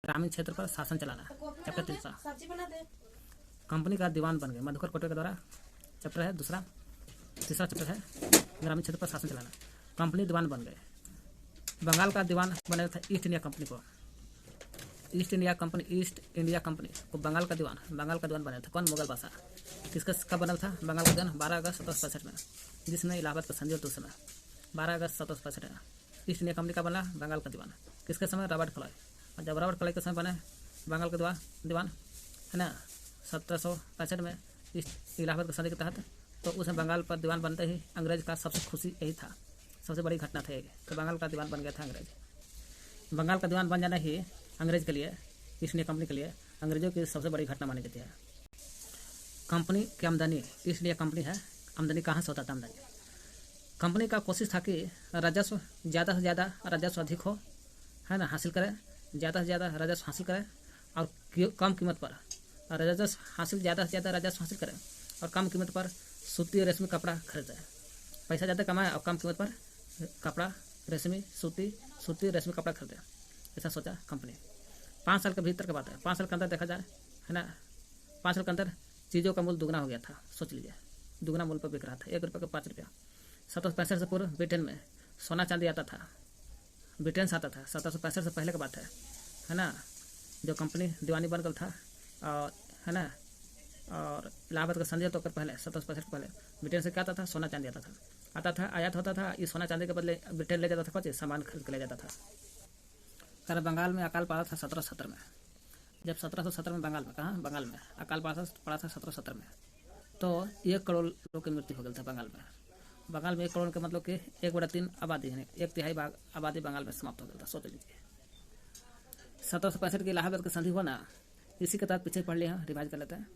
ग्रामीण क्षेत्र पर शासन चलाना। चैप्टर 3 कंपनी का दीवान बन गए, मधुकर कोटे के द्वारा चैप्टर है दूसरा। तीसरा चैप्टर है ग्रामीण क्षेत्र पर शासन चलाना। कंपनी दीवान बन गए। बंगाल का दीवान बना था ईस्ट इंडिया कंपनी को। ईस्ट इंडिया कंपनी को बंगाल का दीवान बना था। कौन? मुगल बादशाह। किसका कब बना था बंगाल का दीवान? 12 अगस्त 1765 में, जिसने इलाहाबाद का संधि तो समय 12 अगस्त 1765 में ईस्ट इंडिया कंपनी का बना बंगाल का दीवान। किसके समय? Robert Clive. और जब रॉबर्ट क्लाइव के समय बने बंगाल का दीवान है ना 1765 में इलाहाबाद का संधि के तहत, तो उसमें बंगाल पर दीवान बनते ही अंग्रेज का सबसे खुशी यही था, सबसे बड़ी घटना थी कि बंगाल का दीवान बन गया था अंग्रेज। बंगाल का दीवान बन जाना ही अंग्रेज के लिए, ईस्ट इंडिया कंपनी के लिए अंग्रेजों की सबसे बड़ी घटना मानी जाती है। कंपनी की आमदनी, ईस्ट इंडिया कंपनी है, आमदनी कहाँ से होता था? आमदनी कंपनी का कोशिश था कि राजस्व ज़्यादा से ज़्यादा राजस्व अधिक हो, है ना, हासिल करें, ज़्यादा से ज़्यादा राजस्व हासिल करें और कम कीमत पर राजस्व हासिल, ज़्यादा से ज़्यादा राजस्व हासिल करें और कम कीमत पर सूती और रेशमी कपड़ा खरीदें। पैसा ज़्यादा कमाए और कम कीमत पर कपड़ा सूती रेशमी कपड़ा खरीदे, ऐसा सोचा कंपनी। 5 साल के भीतर की बात है, 5 साल के अंदर देखा जाए, है ना, 5 साल के अंदर चीज़ों का मूल्य दुगना हो गया था। सोच लीजिए, दुगना मूल्य पर बिक रहा था, 1 रुपये का 5 रुपया। 1765 से पूर्व ब्रिटेन में सोना चांदी आता था, ब्रिटेन से आता था। 1765 से पहले की बात है ना, जो कंपनी दीवानी बन गया था, और है ना, और इलाहाबाद का संधि तो कर पहले 1765 के पहले ब्रिटेन से क्या आता था? सोना चांदी आता था, आयात होता था। ये सोना चांदी के बदले ब्रिटेन ले जाता था, कुछ सामान खरीद के ले जाता था। कर बंगाल में अकाल पड़ा था 1770 में। जब 1770 में बंगाल में अकाल पड़ा था 1770 में, तो 1 करोड़ लोगों की मृत्यु हो गई था बंगाल में। बंगाल में 1 करोड़ का मतलब कि 1/3 आबादी है, 1/3 आबादी बंगाल में समाप्त हो गया था। सोच लीजिए। 1765 की इलाहाबाद की संधि हुआ ना, इसी के तहत पीछे पढ़ लिया, रिवाइज कर लेते हैं।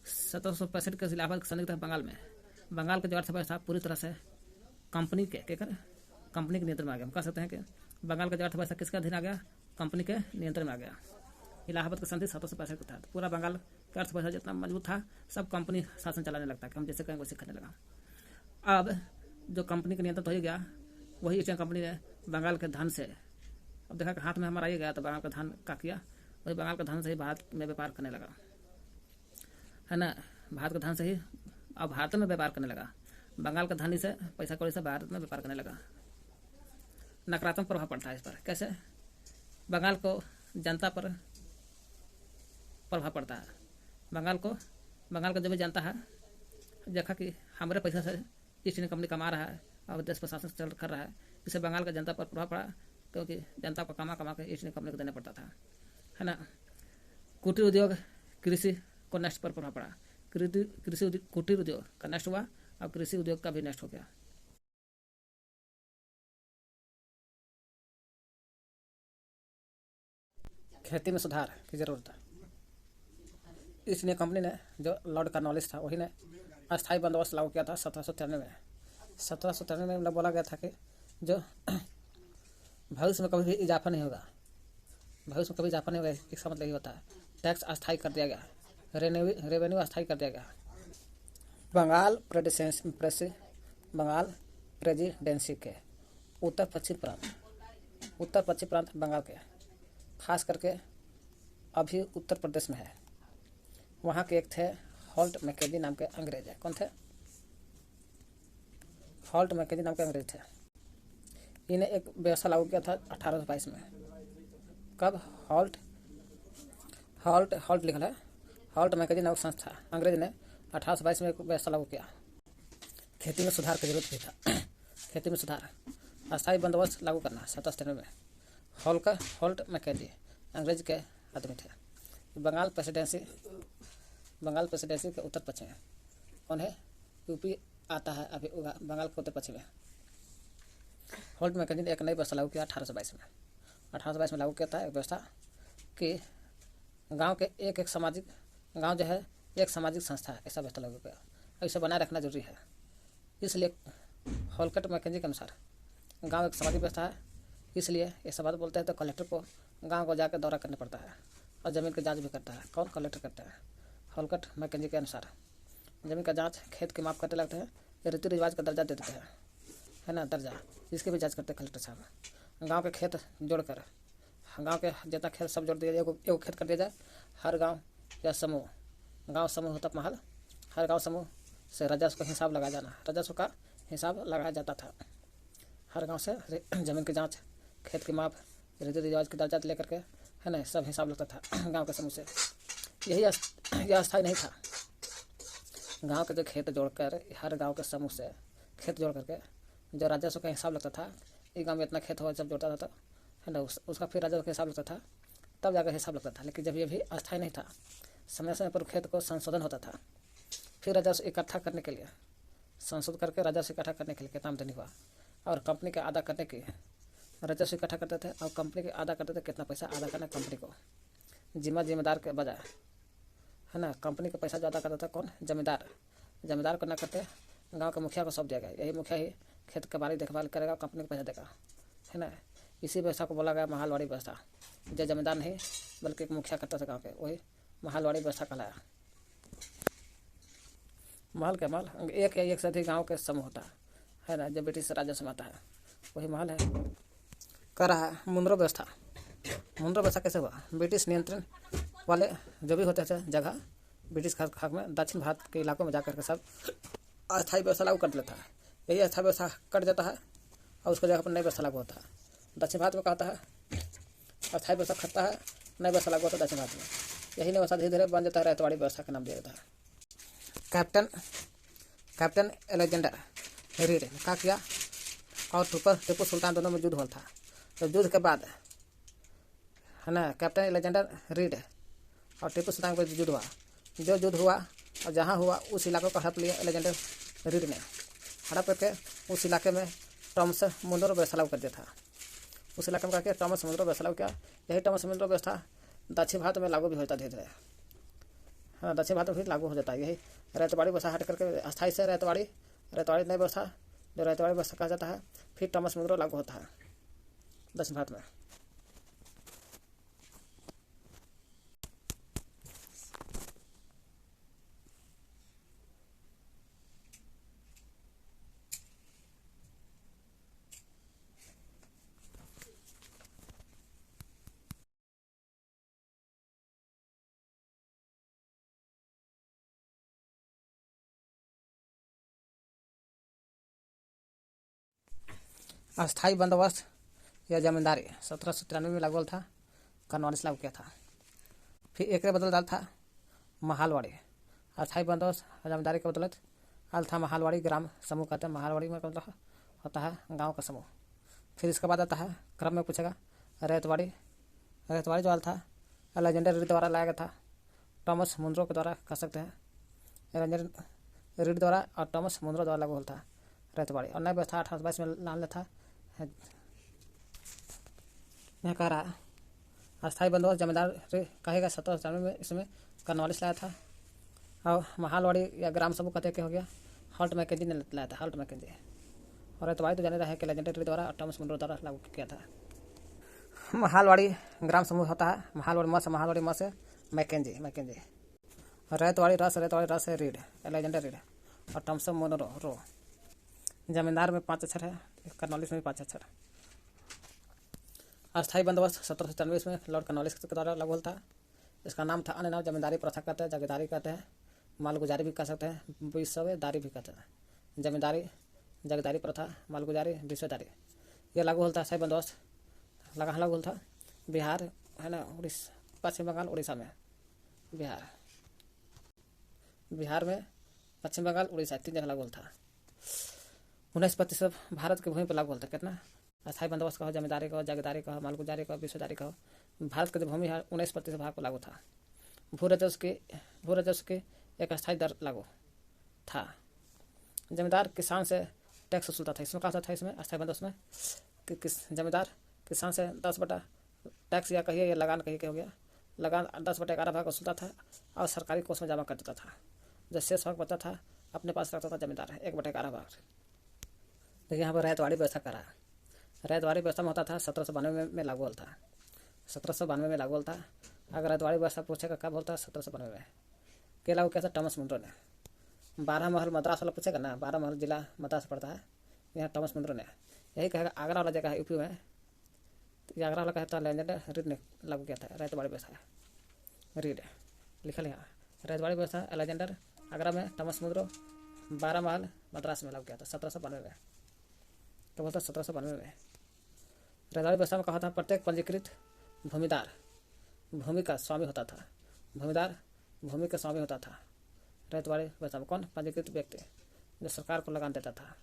1765 के इलाहाबाद की संधि के तहत बंगाल की जो अर्थव्यवस्था पूरी तरह से कंपनी के नियंत्रण में आ गया। हम कह सकते हैं कि बंगाल का जो अर्थव्यवस्था किसके अधीन आ गया? कंपनी के नियंत्रण में आ गया। इलाहाबाद की संधि 1765 के तहत पूरा बंगाल का अर्थव्यवस्था जितना मजबूत था, सब कंपनी शासन चलाने लगता है, हम जैसे कहें वैसे करने लगा। अब जो कंपनी का नियंत्रण तो हो गया, वही ईस्ट इंडिया कंपनी ने बंगाल के धन से, अब देखा कि हाथ में हमारा ये गया, तो बंगाल का धन का किया, वही बंगाल का धन से ही भारत में व्यापार करने लगा, है ना, भारत के धन से ही अब भारत में व्यापार करने लगा। बंगाल का धन ही से, पैसा कौड़ी से भारत में व्यापार करने लगा। नकारात्मक प्रभाव पड़ता है इस पर। कैसे? बंगाल को जनता पर प्रभाव पड़ता है। बंगाल का जो भी जनता है, देखा कि हमारे पैसा से ईस्ट इंडिया कंपनी कमा रहा है और देश पर शासन चल कर रहा है, इससे बंगाल का जनता पर प्रभाव पड़ा, क्योंकि जनता को कमा के ईस्ट इंडिया कंपनी को देना पड़ता था, है ना। कुटीर उद्योग, कृषि को नष्ट पर प्रभाव पड़ा। कुटीर उद्योग का नष्ट हुआ और कृषि उद्योग का भी नष्ट हो गया। खेती में सुधार की जरूरत है। ईस्ट इंडिया कंपनी ने, जो लॉर्ड कॉर्नवालिस था, वही ने अस्थायी बंदोबस्त लागू किया था 1793 में। 1793 में बोला गया था कि जो भविष्य में कभी भी इजाफा नहीं होगा, इसका मतलब ये होता है टैक्स अस्थायी कर दिया गया, रेवेन्यू अस्थायी कर दिया गया। बंगाल प्रेसिडेंसी के उत्तर पश्चिम प्रांत बंगाल के, खास करके अभी उत्तर प्रदेश में है, वहाँ के एक थे हॉल्ट मैकेंजी नाम के अंग्रेज है। कौन थे? हॉल्ट मैकेंजी नाम के अंग्रेज थे। इन्हें एक व्यवस्था लागू किया था 1822 में। कब? हॉल्ट लिखा है, हॉल्ट मैकेंजी नामक संस्था अंग्रेज ने 1822 में एक व्यवस्था लागू किया। खेती में सुधार की जरूरत भी था। खेती में सुधार, अस्थायी बंदोबस्त लागू करना 1793 में। हॉल्ट मैकेंजी अंग्रेज के आदमी थे। बंगाल प्रेसिडेंसी के उत्तर पश्चिम में, उन्हें यूपी आता है अभी बंगाल के उत्तर पश्चिम में। हॉल्ट मैकेंजी ने एक नई व्यवस्था लागू किया 1822 में। 1822 में लागू किया था एक व्यवस्था कि गांव के एक सामाजिक संस्था है, ऐसा व्यवस्था लागू किया। इसे बनाए रखना जरूरी है। इसलिए हॉल्ट मैकेंजी के अनुसार गांव एक सामाजिक व्यवस्था है, इसलिए ये सब बात बोलते हैं तो कलेक्टर को गांव को जाकर दौरा करना पड़ता है और ज़मीन की जांच भी करता है। कौन? कलेक्टर करता है। हॉल्ट मैकेंजी के अनुसार ज़मीन का जांच, खेत के माप करने लगते हैं, रीति रिवाज का दर्जा दे देते हैं, है ना, दर्जा, इसकी भी जांच करते हैं कलेक्टर साहब। गांव के खेत जोड़कर गांव के जितना खेत सब जोड़ दिया जाए, एगो खेत कर दिया जाए। हर गांव या समूह, गांव समूह होता महल, हर गांव समूह से राजस्व का हिसाब लगाया जाना, राजस्व का हिसाब लगाया जाता था। हर गांव से जमीन की जांच, खेत की माप, रीति रिवाज की दर्जा लेकर के, है ना, सब हिसाब लगता था गांव के समूह से। यही यह अस्थायी नहीं था। गांव के जो खेत जोड़कर, हर गांव के समूह से खेत जोड़ करके जो राजस्व का हिसाब लगता था, एक गांव में इतना खेत हो जब जोड़ता था तो, है ना, उसका फिर राजस्व का हिसाब लगता था, तब जाकर हिसाब लगता था। लेकिन जब ये भी अस्थायी नहीं था, समय समय पर खेत को संशोधन होता था। फिर राजस्व इकट्ठा करने के लिए, संशोधन करके राजस्व इकट्ठा करने के लिए कितना आमदनी हुआ और कंपनी के अदा करने की राजस्व इकट्ठा करते थे, और कंपनी के अदा करते थे कितना पैसा अदा करना कंपनी को, जिम्मेदार के बजाय, है ना। कंपनी का पैसा जो अदा करता था कौन, जमींदार को न करते गांव के मुखिया को सौंप दिया गया। यही मुखिया ही खेत के बारी देखभाल करेगा, कंपनी को पैसा देगा, है ना। इसी व्यवस्था को बोला गया महलवाड़ी व्यवस्था। जो जमींदार नहीं बल्कि एक मुखिया करता था गाँव के, वही महलवाड़ी व्यवस्था कहलाया। महल के महल एक या एक से अधिक गाँव के समूह होता है ना। जब ब्रिटिश राजस्व में आता है वही महल है। कर रहा है मुद्रा व्यवस्था। मुद्रा व्यवस्था कैसे हुआ, ब्रिटिश नियंत्रण वाले जो भी होते थे जगह, ब्रिटिश खाक में दक्षिण भारत के इलाकों में जाकर के सब अस्थायी व्यवस्था लागू कर देता है। यही अस्थायी व्यवस्था कट जाता है और उसको जगह पर नई व्यवस्था लागू होता है। दक्षिण भारत में कहता है अस्थायी व्यवस्था खटता है, नई व्यवस्था लागू होता है दक्षिण भारत में। यही नई व्यवस्था धीरे धीरे बन जाता है रैतवाड़ी व्यवस्था का नाम दिया जाता है। कैप्टन अलेक्जेंडर रीड ने क्या किया, और टीपू सुल्तान दोनों में युद्ध हुआ था। तो युद्ध के बाद, है ना, कैप्टन अलेक्जेंडर रीड और टीपू सुल्तान के युद्ध हुआ। जो युद्ध हुआ और जहाँ हुआ उस इलाके को हड़प लिया अलेक्जेंडर रीड ने। हड़प करके उस इलाके में टॉमस मुनरो व्यवस्था लागू कर दिया था। उस इलाके में करके टॉमस मुनरो व्यवस्था लागू किया। यही टॉमस मुनरो व्यवस्था दक्षिण भारत में लागू भी होता धीरे धीरे, हाँ, दक्षिण भारत में भी लागू हो जाता है। यही रैतवाड़ी व्यवस्था हट करके अस्थायी से रैतवाड़ी नई व्यवस्था, जो रैतवाड़ी व्यवस्था कहा जाता है, फिर टॉमस मुनरो लागू होता है दक्षिण भारत में। अस्थायी बंदोबस्त या जमींदारी 1793 में लागू था, कॉर्नवालिस लागू किया था। फिर एक बदल डाल था महलवाड़ी। अस्थायी बंदोबस्त जमींदारी के बदौलत हाल था महलवाड़ी ग्राम समूह कहते हैं। महलवाड़ी में मतलब होता है गांव का समूह। फिर इसके बाद आता है क्रम में पूछेगा रैतवाड़ी जो हाल था अलेक्जेंडर रीड द्वारा लाया गया था, टॉमस मुनरो के द्वारा कह सकते हैं। अलेक्जेंडर रीड द्वारा और टॉमस मुनरो द्वारा लागू होता है रैतवाड़ी। और नई व्यवस्था 1822 में लाने था। यहाँ कह रहा अस्थायी बंदोबस्त जमींदार कहेगा 1793 में इसमें कॉर्नवालिस लाया था। और महलवाड़ी या ग्राम समूह कहते क्या हो गया, हॉल्ट मैकेंजी ने लाया था, हॉल्ट मैकेंजी। और रैतवाड़ी तो जाने रहा है कि अलेक्जेंडर द्वारा और टॉमस मुनरो द्वारा लागू किया था। महलवाड़ी ग्राम समूह होता है, महलवाड़ी म से मैकेंजी। रैतवाड़ी रस है रीड, अलेक्जेंडर रीड और टॉमस मुनरो रो। जमींदार में 5 अक्षर है, कॉर्नवालिस में भी 5 अक्षर। अस्थायी बंदोबस्त 1793 में लॉर्ड कॉर्नवालिस के द्वारा लागू था। इसका नाम था अन्य नाम जमींदारी प्रथा कहते हैं, जागीरदारी कहते हैं, मालगुजारी भी कह सकते हैं, विश्वेदारी भी कहते हैं। जमींदारी, जागीरदारी प्रथा, मालगुजारी, विश्वेदारी ये लागू होता है। अस्थायी बंदोबस्त लागू होता बिहार, है ना, उड़ीसा, पश्चिम बंगाल, उड़ीसा में। बिहार में, पश्चिम बंगाल, उड़ीसा 3 जगह लागू होता। 19% भारत की भूमि पर लागू होता है। कितना अस्थायी बंदोबस्त कहो, जमींदारी कहो, जागीरदारी कहो, मालगुजारी कहो, विश्वेदारी कहो, भारत की जो भूमि है 19% भाग को लागू था। भू राजस्व की एक अस्थायी दर लागू था। जमींदार किसान से टैक्स वसूलता था। इसमें क्या होता था, इसमें अस्थायी बंदोबस्त में कि जमींदार किसान से 10 टैक्स या कहिए या लगान कहिए क्या हो गया, लगान 10/11 भाग वसूलता था और सरकारी कोष में जमा कर देता था। जो शेष भाग बचा था अपने पास रखता था जमींदार, 1/11 भाग। देखिए यहाँ पर रैतवाड़ी व्यवस्था करा। रैतवाड़ी व्यवस्था में होता था 1792 में लागू होता था। 1792 में लागू होता। अगर रैतवाड़ी व्यवस्था पूछेगा कब बोलता है, 1792 में। के लागू कैसे, टॉमस मुनरो ने। 12 महल मद्रास वाला पूछेगा ना, 12 महल जिला मद्रास पड़ता है, यहाँ टॉमस मुनरो ने। यही कहेगा आगरा वाला जगह है यूपी में, तो आगरा वाला कहता अलेक्जेंडर रीड ने लागू किया था रैतवाड़ी व्यवस्था। रीड लिखल है यहाँ रैतवाड़ी व्यवस्था अलेक्जेंडर आगरा में, थॉमस मुद्रो 12 महल मद्रास में लागू किया था 1792 में। क्या बोलता 1792 में। रैतवाड़ी व्यवस्था में कहा था प्रत्येक पंजीकृत भूमिदार भूमि का स्वामी होता था। भूमिदार भूमि का स्वामी होता था। रैतवाड़ी व्यवस्था में कौन? पंजीकृत व्यक्ति जो सरकार को लगान देता था।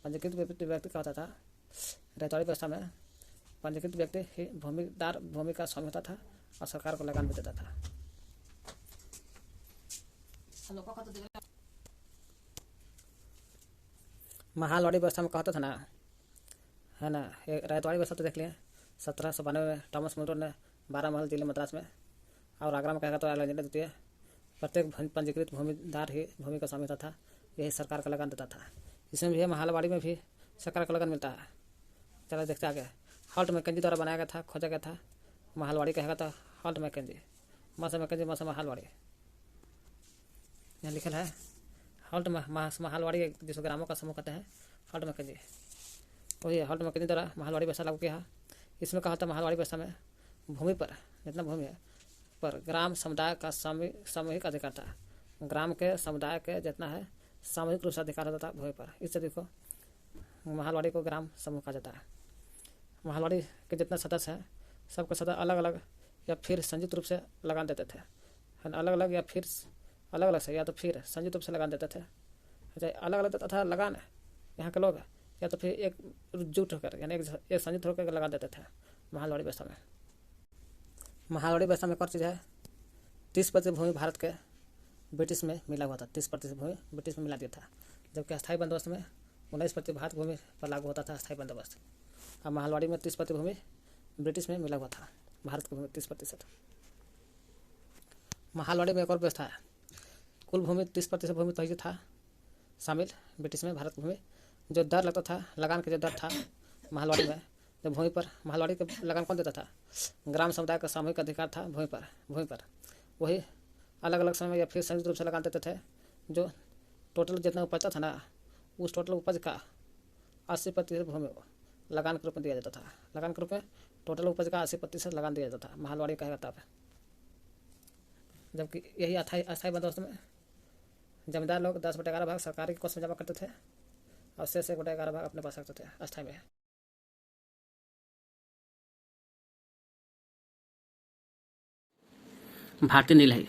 पंजीकृत व्यक्ति का होता था रैतवाड़ी व्यवस्था में। पंजीकृत व्यक्ति ही भूमिदार भूमि का स्वामी होता था और सरकार को लगान भी देता था। महालवाड़ी व्यवस्था में कहता था ना, है ना, रैतवाड़ी व्यवस्था तो देख लिए 1792 में थॉमस मुद्रो ने 12 महल दिल्ली मद्रास में। और आगरा में कहा तो अलेक्जेंडर द्वितीय प्रत्येक पंजीकृत भूमिदार ही भूमि का स्वामी होता था, यही सरकार का लगान देता था। इसमें भी है महालवाड़ी में भी सरकार का लगान मिलता है। चलो देखते आगे। हॉल्ट मैकेंजी द्वारा बनाया गया था, खोजा गया था महालवाड़ी कहेगा था हॉल्ट मैकेंजी मौसम महालवाड़ी। यहाँ लिखल है हॉल्ट महालवाड़ी जिसको ग्रामों का समूह कहते हैं हॉल्ट मैकेंजी। वही हॉल्ट मैकेंजी द्वारा महालवाड़ी व्यवस्था लागू किया। इसमें कहा था महालवाड़ी व्यवस्था में भूमि पर जितना भूमि है पर ग्राम समुदाय का सामूहिक अधिकार था। ग्राम के समुदाय के जितना है सामूहिक रूप से अधिकार होता था भूमि पर। इससे देखो महालवाड़ी को ग्राम समूह कहा जाता है। महालवाड़ी के जितना सदस्य हैं सबके सदस्य अलग अलग या फिर संयुक्त रूप से लगान देते थे। अलग अलग या फिर अलग अलग से या तो फिर संयुक्त रूप से लगान देते थे। अलग अलग तथा लगान यहाँ के लोग या तो फिर एक जुट होकर यानी एक संयुक्त होकर लगा देते थे महालवाड़ी व्यवस्था में। महालवाड़ी व्यवस्था में एक और चीज़ है 30% भूमि भारत के ब्रिटिश में मिला हुआ था। 30% भूमि ब्रिटिश में मिला दिया था, जबकि अस्थायी बंदोबस्त में 19% भारत भूमि पर लागू होता था अस्थायी बंदोबस्त। अब महालवाड़ी में 30% भूमि ब्रिटिश में मिला हुआ था, भारत की भूमि 30%। महालवाड़ी में एक और व्यवस्था है कुल भूमि 30% भूमि तो ही था शामिल ब्रिटिश में भारत की भूमि। जो दर लगता था लगान का जो दर था महालवाड़ी में जो भूमि पर महालवाड़ी का लगान कौन देता था? ग्राम समुदाय का सामूहिक अधिकार था भूमि पर। वही अलग अलग समय या फिर संयुक्त रूप से लगान देते थे। जो टोटल जितना उपजता था ना उस टोटल उपज का 80% भूमि लगान के रूप में दिया जाता था। लगान के रूप में टोटल उपज का 80% लगान दिया जाता था। महालवाड़ी कहेगा तब। जबकि यही अस्थायी बंदोबस्त में जमींदार लोग 10/11 भाग सरकारी कोष में जमा करते थे और शेष 1/11 भाग अपने पास रखते थे अस्थायी में। भारतीय नील है।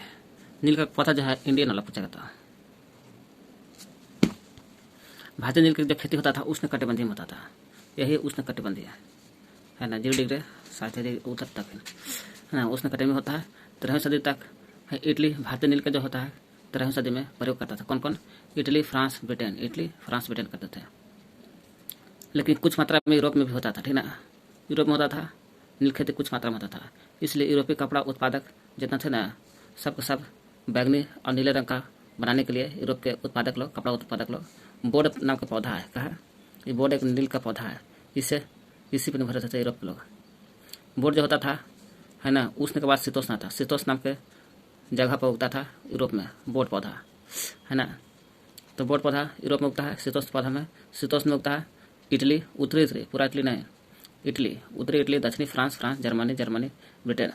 नील का पौधा जो है इंडियन वाला पूछा जाता है। भारतीय नील की जो खेती होता था उष्णकटिबंधीय में होता था। यही उष्णकटिबंधीय है ना 0 डिग्री 60 उत्तर तक है ना उष्णकटिबंधीय में होता है। 13वीं सदी तक इटली भारतीय नील का जो होता है 13वीं सदी में प्रयोग करता था। कौन कौन? इटली फ्रांस ब्रिटेन करते थे। लेकिन कुछ मात्रा में यूरोप में भी होता था, ठीक ना। यूरोप में होता था नील खेती कुछ मात्रा में होता था। इसलिए यूरोपीय कपड़ा उत्पादक जितना थे ना सबके सब बैगनी और नीले रंग का बनाने के लिए यूरोप के कपड़ा उत्पादक लोग बोर्ड नाम का पौधा है। कहा ये बोर्ड एक नील का पौधा है। इसी पर निर्भर रहते थे यूरोप के लोग। बोर्ड जो होता था है ना उष्ण के बाद शीतोष्ण आता। शीतोष्ण नाम के जगह पर उगता था यूरोप में बोर्ड पौधा है ना। तो बोर्ड पौधा यूरोप में उगता है। शीतोष्ण पौधा में शीतोष्ण में उगता है इटली उत्तरी पूरा इटली नहीं इटली उत्तरी इटली दक्षिणी फ्रांस जर्मनी ब्रिटेन।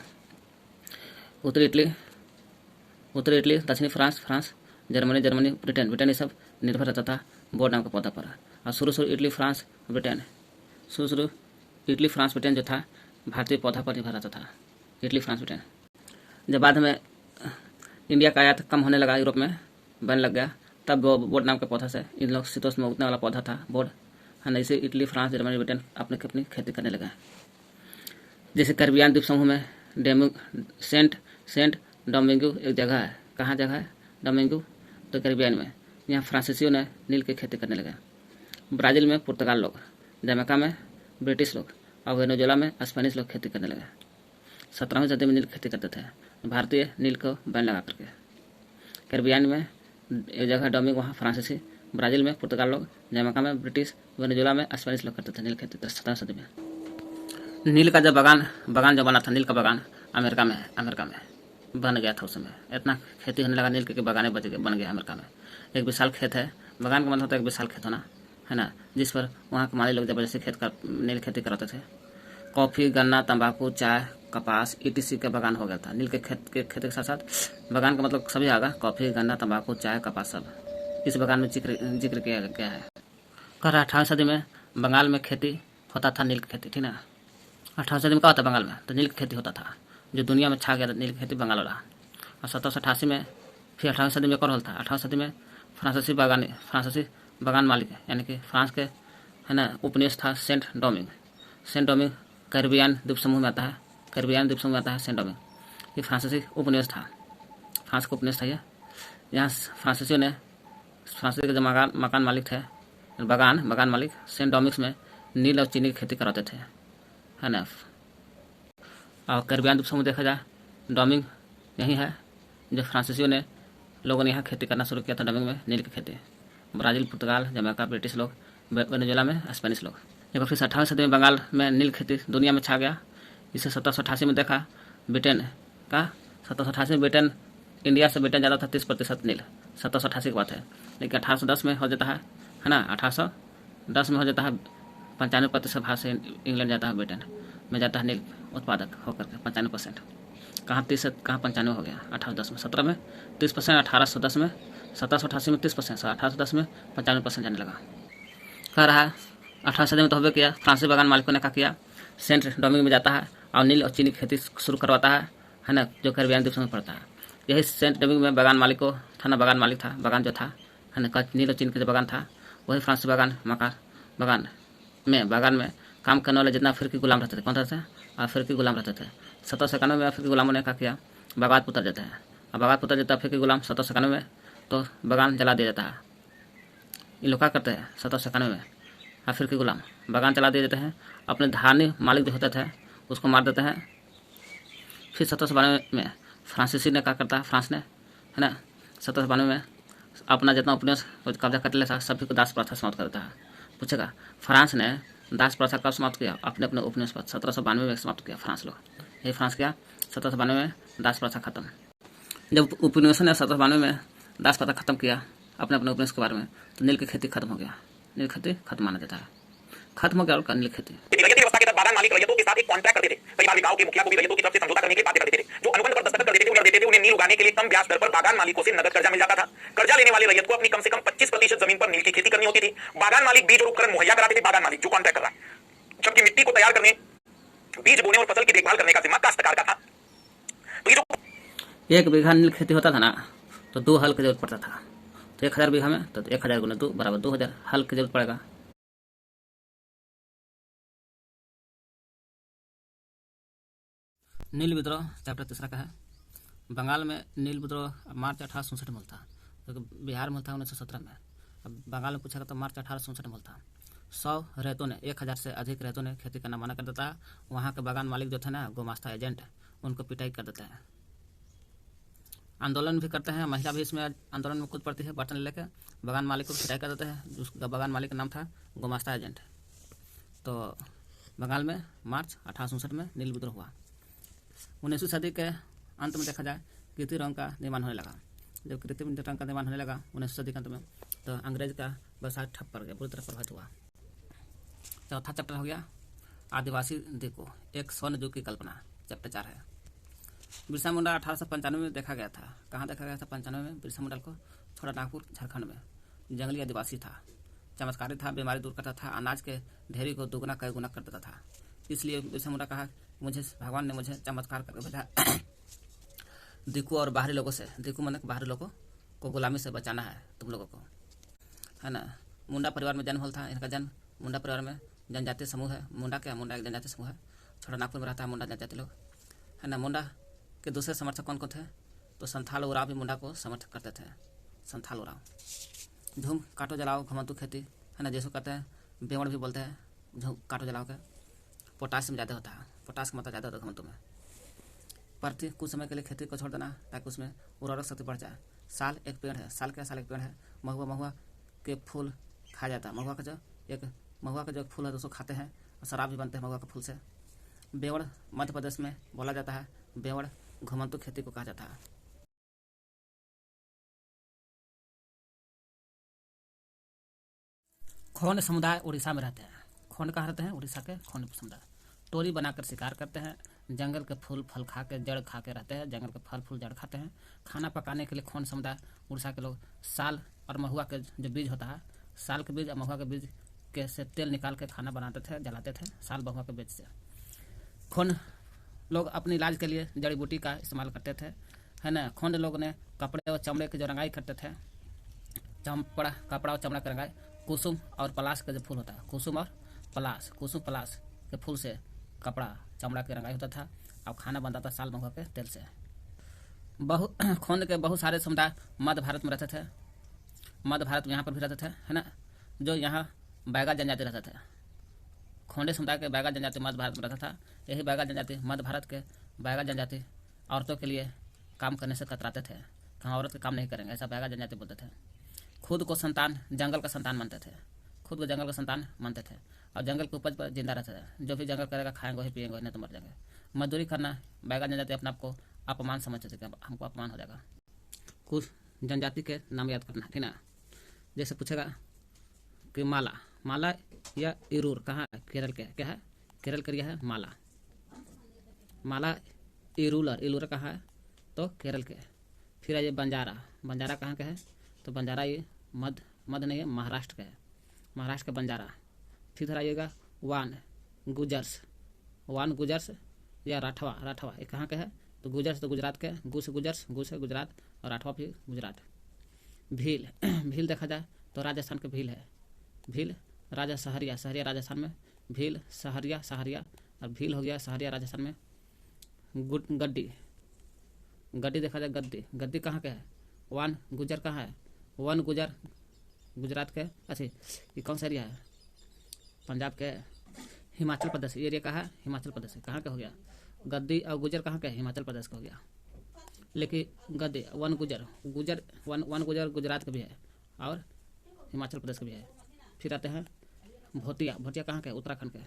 उत्तरी इटली दक्षिणी फ्रांस जर्मनी ब्रिटेन ये सब निर्भर रहता था बोर्ड नाम के पौधा पर। और शुरू इटली फ्रांस ब्रिटेन जो था भारतीय पौधा पर निर्भर रहता था। इटली फ्रांस ब्रिटेन जब बाद में इंडिया का आयात कम होने लगा यूरोप में बनने लग गया तब बोर्ड नाम के पौधा से इन लोग शीतोष्ण में उगने वाला पौधा था बोर्ड है ना। इसे इटली फ्रांस जर्मनी ब्रिटेन अपनी खेती करने लगा। जैसे कैरिबियन द्वीप समूह में सेंट डोमिंगो एक जगह है। कहाँ जगह है? डोमिंगो तो कैरिबियन में। यहाँ फ्रांसीसियों ने नील की खेती करने लगा। ब्राज़ील में पुर्तगाल लोग, जमैका में ब्रिटिश लोग और वेनेजुएला में स्पेनिश लोग खेती करने लगे। 17वीं सदी में नील खेती करते थे भारतीय नील को बैन लगा करके। कैरिबियन में एक जगह डोमिंगो वहाँ फ्रांसीसी, ब्राज़ील में पुर्तगाल लोग, जमैका में ब्रिटिश, वेनेजुएला में स्पेनिश लोग करते थे नील खेती 17वीं सदी में। नील का जब बगान जो बना था नील का बगान अमेरिका में बन गया था। उस समय इतना खेती होने लगा नील के बगाने बन गया अमेरिका में। एक विशाल खेत है बगान का मतलब होता है एक विशाल खेत होना है ना जिस पर वहाँ के माली लोग जबरदस्ती नील खेती कराते थे। कॉफ़ी, गन्ना, तंबाकू, चाय, कपास ETC का बागान हो गया था। नील के खेती के साथ साथ बागान का मतलब सभी आ गया, कॉफ़ी, गन्ना, तंबाकू, चाय, कपास सब इस बागान में जिक्र किया गया है। कह रहा 18वीं सदी में बंगाल में खेती होता था, नील की खेती, ठीक ना। 18वीं सदी में क्या होता बंगाल में, तो नील की खेती होता था, जो दुनिया में छा गया था नील की खेती बंगाल वाला। और 1788 में फिर 18वीं सदी में कौन होता था, 18वीं सदी में फ्रांसीसी बागान मालिक यानी कि फ्रांस के है ना उपनिवेश था सेंट डोमिंग कैरिबियन द्वीप समूह में आता है, सेंट डोमिंग। ये फ्रांसीसी उपनिवेश था, फ्रांस का उपनिवेश था ये। यहाँ फ्रांसीसी के जो मकान मालिक थे, बागान मालिक सेंट डोमिंग्स में नील और चीनी की खेती कराते थे, है ना। और कैरिबियन द्वीप समूह देखा जाए, डोमिंग यही है जो फ्रांसीसियों ने लोगों ने यहाँ खेती करना शुरू किया था, डोमिंग में नील की खेती। ब्राज़ील, पुर्तगाल, जमैका, ब्रिटिश लोग, वेनेजुएला में स्पेनिश लोग। एक बार फिर 18वीं सदी में बंगाल में नील खेती दुनिया में छा गया। इसे 1788 में देखा ब्रिटेन का, 1788 में ब्रिटेन इंडिया से ब्रिटेन ज़्यादा था 30% नील, 1788 की बात है। लेकिन 1810 में हो जाता है ना, 1810 में हो जाता है 95% भारत से इंग्लैंड जाता है, ब्रिटेन में जाता है नील उत्पादक होकर के 95%। कहाँ 30 से कहाँ 95 हो गया 1810 में, 17 में 30%, 1810 में 1788 में 30%, 1810 में 95% जाने लगा। कह रहा है 18वीं सदी में तो हो किया, फ्रांसीसी बागान मालिकों ने क्या किया, सेंट डोमिंग में जाता है और नील और चीनी की खेती शुरू करवाता है ना, जो कैरिबियन द्वीप में पड़ता है। यही सेंट डोमिंग में बागान मालिक को था ना, बागान जो था है ना, नील और चीनी का जो बागान था, वही फ्रांसीसी बागान में काम करने वाले जितना अफ्रीकी गुलाम रहते थे, कौन रहते थे, अफ्रीकी गुलाम रहते थे। 1791 में अफ्रीकी गुलामों ने क्या किया, बगावत पुतर जाते हैं, और बगावत पुतर जाता है अफ्रीकी गुलाम 1791 में, तो बागान जला दिया जाता है। ये लोग क्या करते हैं 1791 में, अफ्रीकी गुलाम बागान चला दिए जाते हैं, अपने धार्मिक मालिक जो होते थे उसको मार देते हैं। फिर 1792 में फ्रांसीसी ने क्या करता है, फ्रांस ने है ना 1792 में अपना जितना उपनिवेश कब्जा कर लेता है, सभी को दास प्रथा समाप्त कर देता है। पूछेगा फ्रांस ने दास प्रथा कब समाप्त किया, अपने उपनिवेश पर 1792 में समाप्त किया फ्रांस लोग। यही फ्रांस किया 1792 में दास प्रथा खत्म। जब उपनिवेश ने 1792 में दास प्रथा खत्म किया अपने उपनिवेश के बारे में, तो नील की खेती खत्म हो गया, नील खेती खत्म माना जाता है, खत्म हो गया और नील खेती। व्यवस्था के तहत बागान मालिक रैयतों के साथ एक कॉन्ट्रैक्ट करते थे। कई बार गांव के मुखिया को भी रैयतों की तरफ से समझौता करने के लिए बाध्य कर देते थे। जो अनुबंध पर दस्तखत कर देते थे उन्हें नील उगाने के लिए कम ब्याज दर पर बागान मालिकों से नगद कर्जा मिल जाता था। कर्जा लेने वाले रैयत को अपनी कम से कम 25% जमीन पर नील की खेती करनी होती थी। बागान मालिक बीज और उपकरण मुहैया कराते थे, बागान मालिक जो कॉन्ट्रैक्ट कर रहा है, जबकि मिट्टी को तैयार करने, बीज बोने और फसल की देखभाल करने का जिम्मा काश्तकार का था। तो ये जो 1 बीघा नील खेती होता था ना, तो 2 हल की जरूरत पड़ता था। तो 1000 बीघा में तो 1000 गुना 2 बराबर 2000 हल की जरूरत पड़ेगा। नील विद्रोह चैप्टर 3 का है। बंगाल में नील विद्रोह मार्च 1867 में था, क्योंकि तो बिहार में था 1917 में। अब बंगाल में पूछा तो मार्च 1867 में था। 100 रैयतों ने, 1000 से अधिक रैयतों ने खेती करना मना कर देता है। वहाँ के बागान मालिक जो थे ना, गोमास्ता एजेंट, उनको पिटाई कर देते हैं। आंदोलन भी करते हैं, महिला भी इसमें आंदोलन में कूद पड़ती है, बर्तन लेके बागान मालिक को पिटाई कर देते हैं। उसका बागान मालिक का नाम था गोमास्ता एजेंट। तो बंगाल में मार्च 1867 में नील विद्रोह हुआ। 19वीं सदी के अंत में देखा जाए कृत्रिम रंग का निर्माण होने लगा। जब कृत्रिम रंग का निर्माण होने लगा 19वीं सदी के अंत में, तो अंग्रेज का व्यवसाय ठप पड़ गया, पूरी तरह प्रभावित हुआ। चौथा चैप्टर हो गया आदिवासी दिको, एक स्वर्ण युग की कल्पना, चैप्टर 4 है। बिरसा मुंडा 1895 में देखा गया था। कहाँ देखा गया था 95 में? बिरसा मुंडा को छोटा नागपुर झारखंड में। जंगली आदिवासी था, चमत्कारी था, बीमारी दूर करता था, अनाज के ढेरी को दुगना कई गुना कर देता था। इसलिए बिरसा मुंडा कहा मुझे भगवान ने मुझे चमत्कार करके भेजा दिकू और बाहरी लोगों से, दिकू मतलब बाहरी लोगों को गुलामी से बचाना है तुम लोगों को, है ना। मुंडा परिवार में जन्म हुआ था। इनका जन्म मुंडा परिवार में, जनजातीय समूह है। मुंडा एक जनजातीय समूह है, छोटा नागपुर में रहता है मुंडा जनजाति लोग, है ना। मुंडा के दूसरे समर्थक कौन कौन थे? तो संथाल उराव भी मुंडा को समर्थन करते थे, संथाल उराव। झूम काटो जलाओ घुमंतु खेती, है ना, जिसको कहते हैं बेवड़ भी बोलते हैं, झूम काटो जलाओ के। पोटासियम ज़्यादा होता है, पोटास की मात्रा ज़्यादा होता है घुमंतु में। प्रति कुछ समय के लिए खेती को छोड़ देना ताकि उसमें उर्वरक शक्ति बढ़ जाए। साल एक पेड़ है, साल एक पेड़ है। महुआ के फूल खाया जाता है। महुआ का जो फूल है उसको खाते हैं, और शराब भी बनते हैं महुआ के फूल से। बेवड़ मध्य प्रदेश में बोला जाता है, बेवड़ घुमंतु खेती को कहा जाता है। खोंड समुदाय उड़ीसा में रहते हैं। खोंड कहाँ रहते हैं? उड़ीसा के खोंड समुदाय। टोली बनाकर शिकार करते हैं, जंगल के फूल फल खा के जड़ खा के रहते हैं, जंगल के फल फूल जड़ खाते हैं। खाना पकाने के लिए खोंड समुदाय उड़ीसा के लोग साल और महुआ के जो बीज होता है, साल के बीज और महुआ के बीज के से तेल निकाल के खाना बनाते थे, जलाते थे साल महुआ के बीज से। खोंड लोग अपने इलाज के लिए जड़ी बूटी का इस्तेमाल करते थे, है ना। खोंड लोग ने कपड़े और चमड़े की जो रंगाई करते थे, कपड़ा और चमड़ा की रंगाई कुसुम और पलाश का जो फूल होता है, कुसुम पलाश के फूल से कपड़ा चमड़ा की रंगाई होता था और खाना बनता था साल महुआ के तेल से। खोंड के बहुत सारे समुदाय मध्य भारत में रहते थे, मध्य भारत में यहाँ पर भी रहते थे, है ना। जो यहाँ बैगा जनजाति रहता था, खोंडे समुदाय के बैगा जनजाति मध्य भारत में रहता था। यही बैगा जनजाति मध्य भारत के बैगा जनजाति औरतों के लिए काम करने से कतराते थे, कहाँ औरत का काम नहीं करेंगे, ऐसा बैगा जनजाति बोलते थे। खुद को संतान जंगल का संतान मानते थे, खुद को जंगल का संतान मानते थे और जंगल के उपज पर जिंदा रहते थे। जो भी जंगल करेगा खाएंगे वही पिएंगे, नहीं तो मर जाएंगे। मजदूरी करना बैगा जनजाति अपने आप को अपमान समझते थे, हमको अपमान हो जाएगा। कुछ जनजाति के नाम याद करना, ठीक ना। जैसे पूछेगा कि माला या इरूर कहाँ है, केरल के क्या है, केरल का है माला इरूलर कहाँ है, तो केरल के। फिर आइए बंजारा कहाँ के है, तो बंजारा ये मध्य नहीं है, महाराष्ट्र का है, महाराष्ट्र का बंजारा। फिर इधर आइएगा वान गुजर्स या राठवा ये कहाँ के है, तो गुजर्स तो गुजरात के, गु से गुजरात और राठवा भी गुजरात। भील देखा जाए तो राजस्थान के भील है, भील राजा सहरिया राजस्थान में, भील सहरिया और भील हो गया सहरिया राजस्थान में। गड्डी देखा जाए गद्दी कहाँ के है, वन गुजर कहाँ है, वन गुजर गुजरात के। अच्छा ये कौन सा एरिया है, पंजाब के, हिमाचल प्रदेश एरिया कहाँ है, हिमाचल प्रदेश कहाँ का हो गया। गद्दी और गुजर कहाँ का है, हिमाचल प्रदेश का हो गया। लेकिन गद्दी वन गुजर गुजरात का भी है और हिमाचल प्रदेश का भी है। फिर आते हैं भोटिया कहाँ के, उत्तराखंड के।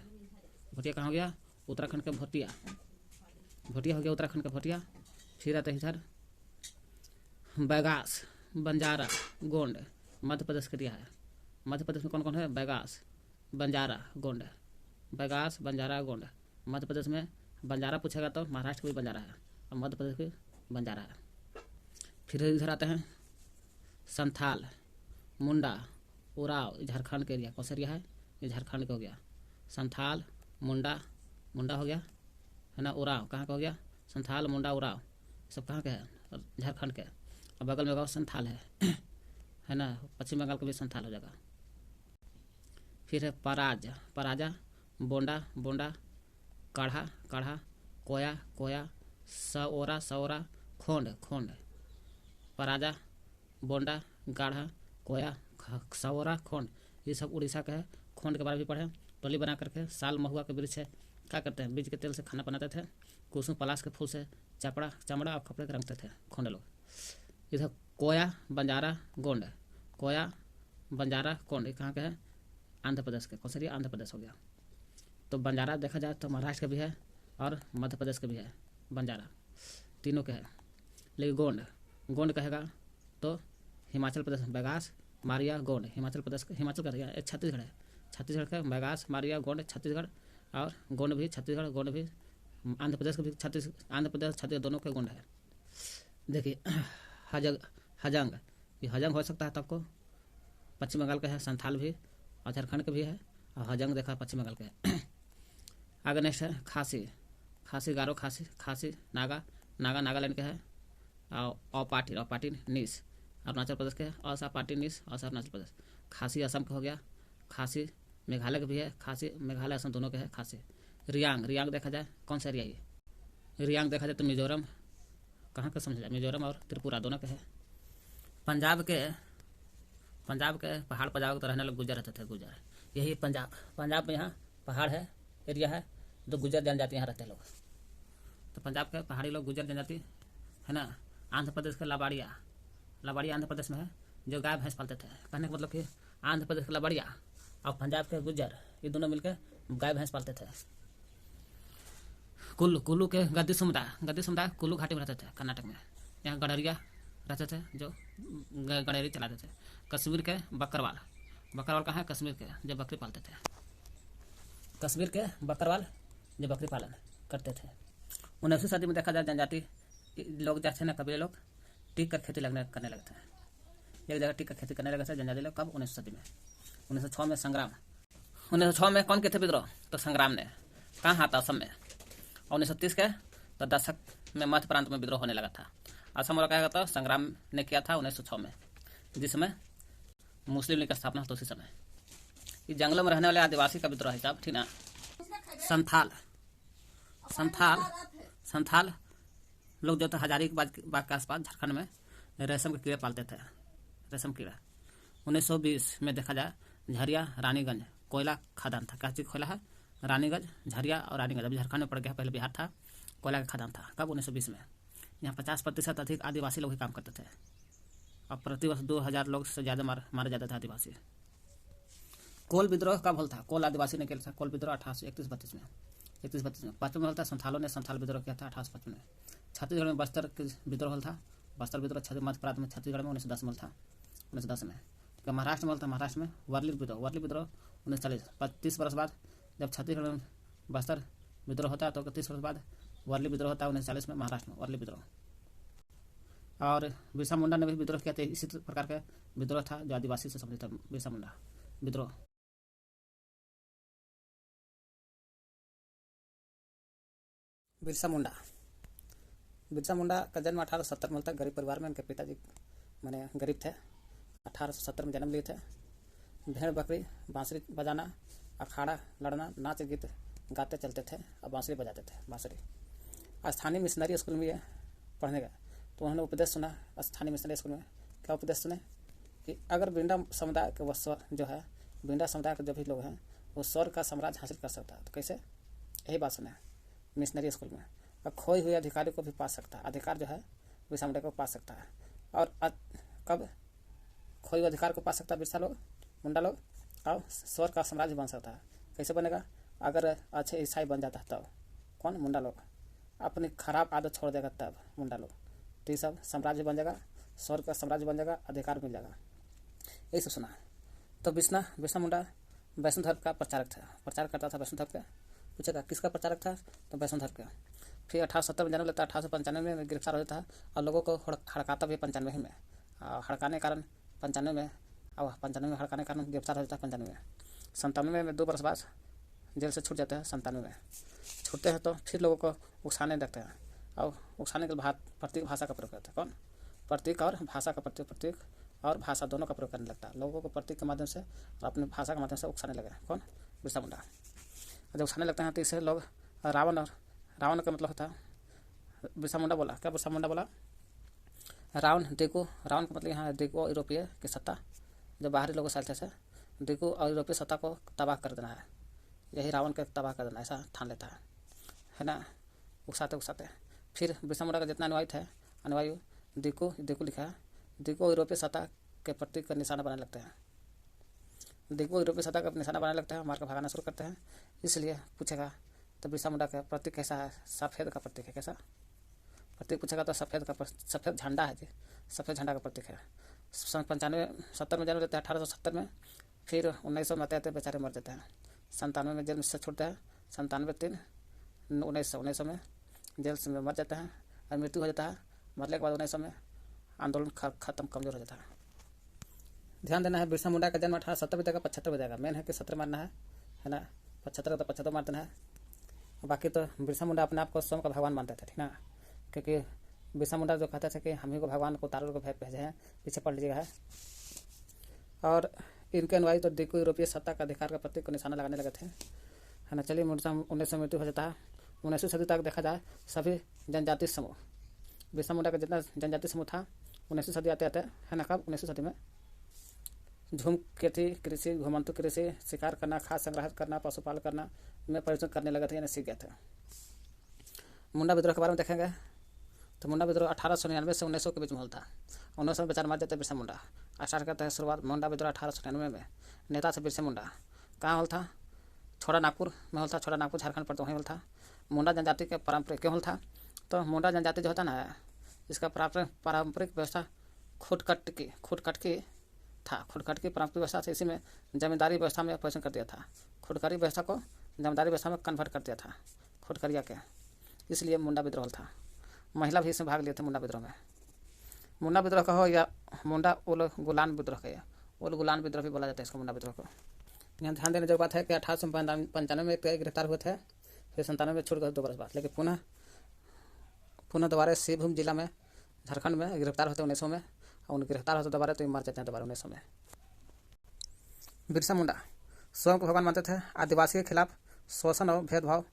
भोटिया कहाँ हो गया, उत्तराखंड के भोटिया हो गया, उत्तराखंड का भोटिया। फिर आते हैं इधर बैगास बंजारा गोंड, मध्य प्रदेश का दिया है। मध्य प्रदेश में कौन कौन है, बैगास बंजारा गोंड मध्य प्रदेश में। बंजारा पूछेगा तो महाराष्ट्र का भी बंजारा है और मध्य प्रदेश का बंजारा है। फिर इधर आते हैं संथाल मुंडा उराव, झारखंड के एरिया। कौन सा एरिया है, ये झारखंड का हो गया। संथाल मुंडा हो गया, है ना। उराव कहाँ का हो गया, संथाल मुंडा उराव सब कहाँ के है, झारखंड के। और बगल में होगा संथाल है ना, पश्चिम बंगाल का भी संथाल हो जाएगा। फिर है पराजा बोंडा काढ़ा कोया सौरा खोंड। पराजा बोंडा गाढ़ा कोया सौरा खोंड, ये सब उड़ीसा का है। खोंड के बारे में भी पढ़े। टोली बना करके साल महुआ के वृक्ष से क्या करते हैं, बीज के तेल से खाना बनाते थे। कुसुम पलाश के फूल से चमड़ा और कपड़े के रंगते थे खोंड लोग। इधर कोया बंजारा गोंड ये कहाँ के है, आंध्र प्रदेश के। कौन सा एरिया, आंध्र प्रदेश हो गया। तो बंजारा देखा जाए तो महाराष्ट्र का भी है और मध्य प्रदेश का भी है, बंजारा तीनों के है। लेकिन गोंड कहेगा तो हिमाचल प्रदेश में बैगास मारिया गोंड, हिमाचल का है, छत्तीसगढ़ का बैगास मारिया गोंड छत्तीसगढ़, और गोंड भी छत्तीसगढ़, गोंड भी आंध्र प्रदेश का भी आंध्र प्रदेश छत्तीसगढ़ दोनों के गोंड है। देखिए हजंग, ये हजंग हो सकता है तो आपको पश्चिम बंगाल का है, संथाल भी और झारखंड का भी है, और हजंग देखा पश्चिम बंगाल का है। आगे नेक्स्ट है खासी गारो खासी नागालैंड के है, और औपाटी नीस अरुणाचल प्रदेश के है, औसापाटी नीस अरुणाचल प्रदेश। खासी असम का हो गया, खासी मेघालय का भी है, खासी मेघालय असम दोनों के है खासी। रियांग देखा जाए कौन सा एरिया है, रियांग देखा जाए तो मिजोरम कहाँ का समझ जाए, मिजोरम और त्रिपुरा दोनों के है। पंजाब के पहाड़ पंजाब के तो रहने वाले गुजर रहते थे, गुजर यही पंजाब में यहाँ पहाड़ है, एरिया है, तो गुजर जनजाति यहाँ रहते हैं लोग। तो पंजाब के पहाड़ी लोग गुजर जनजाति है ना। आंध्र प्रदेश का लबाड़िया आंध्र प्रदेश में है, जो गाय भैंस पालते थे। कहने का मतलब कि आंध्र प्रदेश का लबाड़िया और पंजाब के गुजर ये दोनों मिलकर गाय भैंस पालते थे। कुल्लू के गद्दी समुदाय कुल्लू घाटी में रहते थे, कर्नाटक में। यहाँ गडरिया रहते थे जो गडेरी चलाते थे। कश्मीर के बकरवाल कहाँ है, कश्मीर के जो बकरी पालते थे। कश्मीर के बकरवाल जो बकरी पालन करते थे। 19वीं सदी में देखा जाए जनजाति लोग जैसे न कबीले लोग टिक कर खेती करने लगे थे। एक जगह टिक कर खेती करने लगे थे जनजाति लोग। कब? 19वीं सदी में। 1906 में संग्राम। 1906 में कौन किए थे विद्रोह? तो संग्राम ने। कहाँ था? असम में। और 1930 के तो दशक में मध्य प्रांत में विद्रोह होने लगा था। असम वाला क्या था? संग्राम ने किया था 1906 में, जिसमें मुस्लिम लीग की स्थापना होती उसी समय। ये जंगलों में रहने वाले आदिवासी का विद्रोह है साहब, ठीक ना। संथाल लोग जो थे हजारीबाग के आसपास झारखंड में रेशम के कीड़े पालते थे, रेशम कीड़ा। 1920 में देखा जाए झरिया रानीगंज कोयला खदान था। क्या चीज़ कोयला है? रानीगंज, झरिया और रानीगंज अभी झारखंड में पड़ गया, पहले बिहार था। कोयला का खदान था। कब? 1920 में। यहाँ 50% अधिक आदिवासी लोग ही काम करते थे और प्रतिवर्ष 2000 लोग से ज़्यादा मारे जाते थे आदिवासी। कोल विद्रोह कब होता था? कोल आदिवासी ने किया था कोल विद्रोह 1831-32 में। 31-32 में। 55 में होता संथालों ने संथाल विद्रोह किया था 1855 में। छत्तीसगढ़ में बस्तर विद्रोह होता था। बस्तर विद्रोह मध्य प्रांत में छत्तीसगढ़ में 1910 में था। 1910 में। तो महाराष्ट्र में होता महाराष्ट्र में वर्ली विद्रोह 1940। 30 वर्ष बाद जब छत्तीसगढ़ में बस्तर विद्रोह होता है तो 30 वर्ष बाद वर्ली विद्रोह होता है 1940 में महाराष्ट्र में वर्ली विद्रोह। और बिरसा मुंडा ने भी विद्रोह किया था। इसी प्रकार का विद्रोह था जो आदिवासी से संबंधित था। बिरसा मुंडा विद्रोह। बिरसा मुंडा का जन्म 1870 में होता है। गरीब परिवार में उनके पिताजी माने गरीब थे। 1870 में जन्म लिए थे। भेड़ बकरी, बांसुरी बजाना, अखाड़ा लड़ना, नाच गीत गाते चलते थे और बांसुरी बजाते थे। बांसुरी स्थानीय मिशनरी स्कूल में ये पढ़ने गए तो उन्होंने उपदेश सुना। स्थानीय मिशनरी स्कूल में क्या उपदेश सुने कि अगर बिंडा समुदाय के जो है बिंडा समुदाय के जो भी लोग हैं वो स्वर्ग का साम्राज्य हासिल कर सकता है। तो कैसे? यही बात सुने मिशनरी स्कूल में। और खोए हुए अधिकारी को भी पा सकता है। अधिकार जो है बिरसा मुंडा को पा सकता है। और कब खोए हुए अधिकार को पा सकता है बिरसा मुंडा लोग? और स्वर्ग का साम्राज्य बन सकता है। कैसे बनेगा? अगर अच्छे ईसाई बन जाता है तब। कौन? मुंडा लोग। अपनी खराब आदत छोड़ देगा तब मुंडा लोग। तो ये सब साम्राज्य बन जाएगा, स्वर्ग का साम्राज्य बन जाएगा, अधिकार मिल जाएगा। यही सब सुना। तो बिरसा मुंडा वैष्णव धर्म का प्रचार करता था। वैष्णव धर्म का पूछेगा किसका प्रचारक था? तो वैष्णव धर्म का। फिर 1870 में जन्म लेता है। 1895 में गिरफ्तार हो जाता है और लोगों को हड़काता भी 95 में। हड़काने कारण 95 में हड़काने कारण गिरफ्तार हो जाता है 95 में। 97 में 2 वर्ष बाद जेल से छूट जाते हैं। 97 में छूटते हैं तो फिर लोगों को उकसाने लगते हैं और उकसाने के बाद प्रतीक भाषा का प्रयोग करते हैं। कौन? प्रतीक और भाषा का प्रतीक और भाषा दोनों का प्रयोग करने लगता है। लोगों को प्रतीक के माध्यम से और अपनी भाषा के माध्यम से उकसाने लगे। कौन? बिरसा मुंडा। जब उकसाने लगते हैं तो इससे लोग रावण का मतलब होता है बिरसा मुंडा बोला। क्या बिरसा मुंडा बोला? रावण का मतलब यहाँ देखो यूरोपीय की सत्ता जो बाहरी लोगों से से देखो और यूरोपीय सत्ता को तबाह कर देना है। यही रावण के तबाह कर देना ऐसा ठान लेता है ना। उकसाते फिर बिरसा मुंडा का जितना अनुयायी देखो लिखा है। देखो यूरोपीय सत्ता के प्रतीक का निशाना बनाने लगते हैं। देखो यूरोपीय सत्ता का निशाना बनाने लगते हैं, मार कर भगाना शुरू करते हैं। इसलिए पूछेगा तो बिरसा मुंडा का प्रतीक कैसा है? सफ़ेद का प्रतीक है। कैसा प्रतीक पूछेगा तो सफ़ेद झंडा है जी। सफ़ेद झंडा का प्रतीक है। 70 में जन्म लेते हैं। 1870 में फिर 1900 में आते बेचारे मर जाते हैं। 97 में जेल से छूटते हैं। 1900 में जेल से मर जाते हैं और मृत्यु हो जाता है। मरने के बाद 1900 में आंदोलन खत्म कमजोर हो जाता है। ध्यान देना है बिरसा मुंडा का जन्म 1870 में देगा 75 में देगा। मेन है कि 17 मारना है ना। 75 तो 75 मार देना है। बाकी तो बिरसा मुंडा अपने आप को स्वयं का भगवान मानते थे, ठीक ना। क्योंकि बिरसा मुंडा जो कहते थे कि हम ही को भगवान को उतारो को भेजे हैं, पीछे पढ़ लीजिएगा है। और इनके अनुयायी तो देखो यूरोपीय सत्ता का अधिकार का प्रतीक को निशाना लगाने लगे थे, है ना। चलिए 1900 में मृत्यु हो जाता है। 19वीं सदी तक देखा जाए सभी जनजाति समूह, बिरसा मुंडा का जितना जनजाति समूह था 19वीं सदी आते है ना। कब? 19वीं सदी में झूम खेती कृषि, घुमंतु कृषि, शिकार करना, खाद संग्रह करना, पशुपालन करना में परिश्रम करने लगे थे, यानी सीख गए थे। मुंडा विद्रोह के बारे में देखेंगे तो मुंडा विद्रोह 1899 से 1900 के बीच में होता है। 1900 में बेचारा मार जाते बिरसा मुंडा। स्टार्ट करते हैं शुरुआत मुंडा विद्रोह 1899 में। नेता से बिरसा मुंडा कहाँ होल था? छोटा नागपुर में होल था। छोटा नागपुर झारखंड पर तो वहीं होल था। मुंडा जनजाति के पारंपरिक क्यों होल था? तो मुंडा जनजाति जो होता ना इसका पारंपरिक व्यवस्था खुदकटकी था। खुदकटकी पारंपरिक व्यवस्था से इसी में जमींदारी व्यवस्था में परिवर्तन कर दिया था। खुदकारी व्यवस्था को जमींदारी व्यवस्था में कन्वर्ट कर दिया था। फुटकरिया के, इसलिए मुंडा विद्रोह था। महिला भी इसमें भाग लिए थे मुंडा विद्रोह में। मुंडा विद्रोह का हो या मुंडा उल गुलान विद्रोह का, उल गुलान विद्रोह भी बोला जाता है इसको, मुंडा विद्रोह को। यहाँ ध्यान देने की बात है कि 1895 में गिरफ्तार हुए थे, फिर 97 में छूट गए 2 बरस बाद, लेकिन पुनः दोबारा सिंहभूम जिला में झारखंड में गिरफ्तार होते 1900 में, और उन गिरफ्तार होते दोबारा तो मर जाते हैं दोबारा 1900 में। बिरसा मुंडा स्वयं को भगवान मानते थे। आदिवासी के खिलाफ शोषण और भेदभाव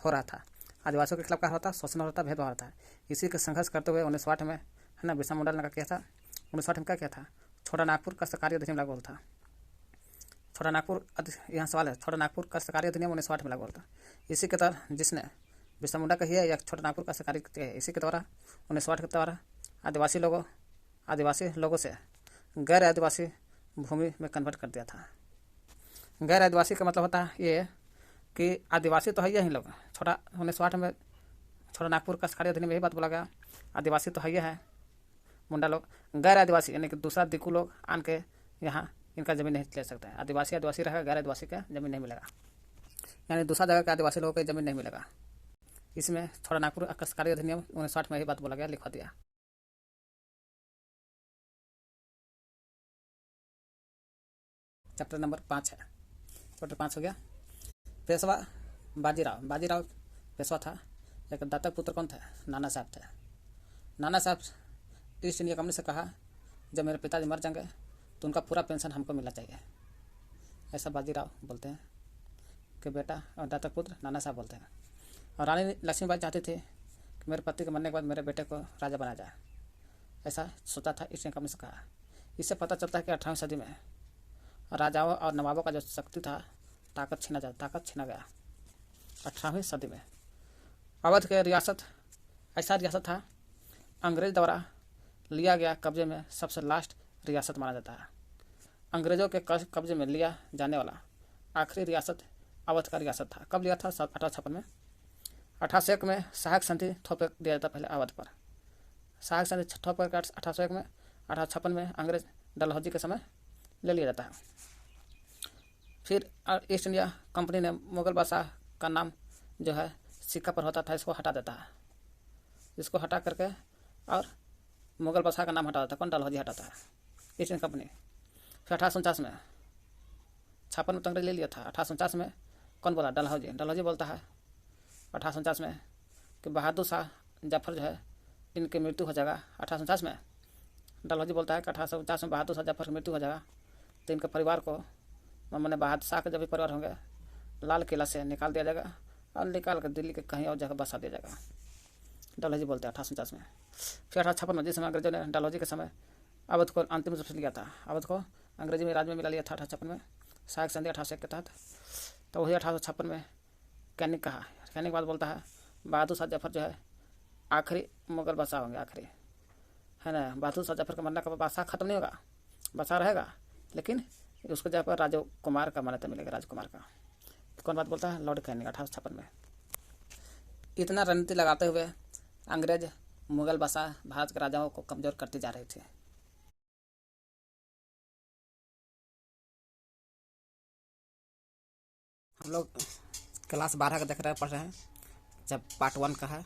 हो रहा था। आदिवासियों के खिलाफ क्या होता, शोषण हो रहा था, भेदभाव हो रहा था। इसी के संघर्ष करते हुए 1908 में, है ना, बिरसा मुंडा ने क्या किया था, 1908 में क्या किया था, छोटा नागपुर का सरकारी अधिनियम लागू था। छोटा नागपुर, यहाँ सवाल है, छोटा नागपुर का सरकारी अधिनियम 1908 में लागू होता। इसी के तहत जिसने बिरसा मुंडा कही है या छोटा नागपुर का सरकारी है, इसी के द्वारा 1908 के द्वारा आदिवासी लोगों से गैर आदिवासी भूमि में कन्वर्ट कर दिया था। गैर आदिवासी का मतलब होता है ये कि आदिवासी तो है यही लोग, 1908 में छोटा नागपुर का सरकारी अधिनियम यही बात बोला गया, आदिवासी तो है ये है मुंडा लोग, गैर आदिवासी यानी कि दूसरा दिक्कू लोग आन के यहाँ इनका ज़मीन नहीं ले सकता है। आदिवासी रहेगा, गैर आदिवासी का ज़मीन नहीं मिलेगा, यानी दूसरा जगह के आदिवासी लोगों को ज़मीन नहीं मिलेगा। इसमें छोटा नागपुर का सरकारी अधिनियम 1908 में यही बात बोला गया, लिखवा दिया। चैप्टर नंबर 5 है, चैप्टर 5 हो गया। पेशवा बाजीराव पेशवा था। एक दातक पुत्र कौन थे, नाना साहब थे। नाना साहब ईस्ट इंडिया कंपनी से कहा, जब मेरे पिताजी मर जाएंगे तो उनका पूरा पेंशन हमको मिलना चाहिए। ऐसा बाजीराव बोलते हैं कि बेटा, और दातक पुत्र नाना साहब बोलते हैं। और रानी लक्ष्मीबाई चाहती थी कि मेरे पति के मरने के बाद मेरे बेटे को राजा बनाया जाए, ऐसा सोचा था, ईस्ट इंडिया कंपनी से कहा। इससे पता चलता है कि 18वीं सदी में राजाओं और नवाबों का जो शक्ति था, ताकत छीना गया 18वीं सदी में। अवध के रियासत ऐसा रियासत था, अंग्रेज द्वारा लिया गया कब्जे में सबसे लास्ट रियासत माना जाता है। अंग्रेजों के कब्जे में लिया जाने वाला आखिरी रियासत अवध का रियासत था। कब लिया था, 1856 में। 1801 में सहायक संधि थोपे दिया जाता पहले अवध पर। सहायक संधि थोपे 1801 में, 1856 में अंग्रेज डलहौजी के समय ले लिया जाता है। फिर ईस्ट इंडिया कंपनी ने मुगल बादशाह का नाम जो है सिक्का पर होता था, इसको हटा देता है, इसको हटा करके और मुगल बादशाह का नाम हटा देता है। कौन, डलहौजी हटाता है ईस्ट इंडिया कंपनी। फिर 1849 में, 56 में तो अंग्रेज ले लिया था, 1849 में कौन बोला, डलहौजी बोलता है 1849 में कि बहादुर शाह जफर जो है इनकी मृत्यु हो जाएगा। 1849 में डलहौजी बोलता है कि 1849 में बहादुर शाह जफर की मृत्यु हो जाएगा तो इनके परिवार को, मैंने बहादुर शाह के जब भी परिवार होंगे, लाल किला से निकाल दिया जाएगा और निकाल कर दिल्ली के कहीं और जगह बसा दिया जाएगा, डलहौजी बोलते हैं 1849 में। फिर 1856 में, जिस समय अंग्रेजों ने डलहौजी के समय अवध को अंतिम रूप से लिया था, अवध को अंग्रेजी में राज में मिला लिया था 1856 में, सहायक संधि 1801 के तहत। तो वही 1856 में कैनिक कहा। कैनिक बाद बोलता है बहादुर शाह जफर जो है आखिरी मुगल बादशाह होंगे, आखिरी, है ना। बहादुर शाह जफर का मरने का बादशाह खत्म नहीं होगा, बादशाह रहेगा, लेकिन उसको जगह पर राजकुमार का मान्यता मिलेगा, राजकुमार का। कौन बात बोलता है, लॉर्ड कैनिक 1856 में। इतना रणनीति लगाते हुए अंग्रेज मुगल बादशाह भारत के राजाओं को कमजोर करती जा रही थी। हम लोग क्लास 12 का देख रहे हैं, पढ़ रहे हैं, जब पार्ट 1 का है।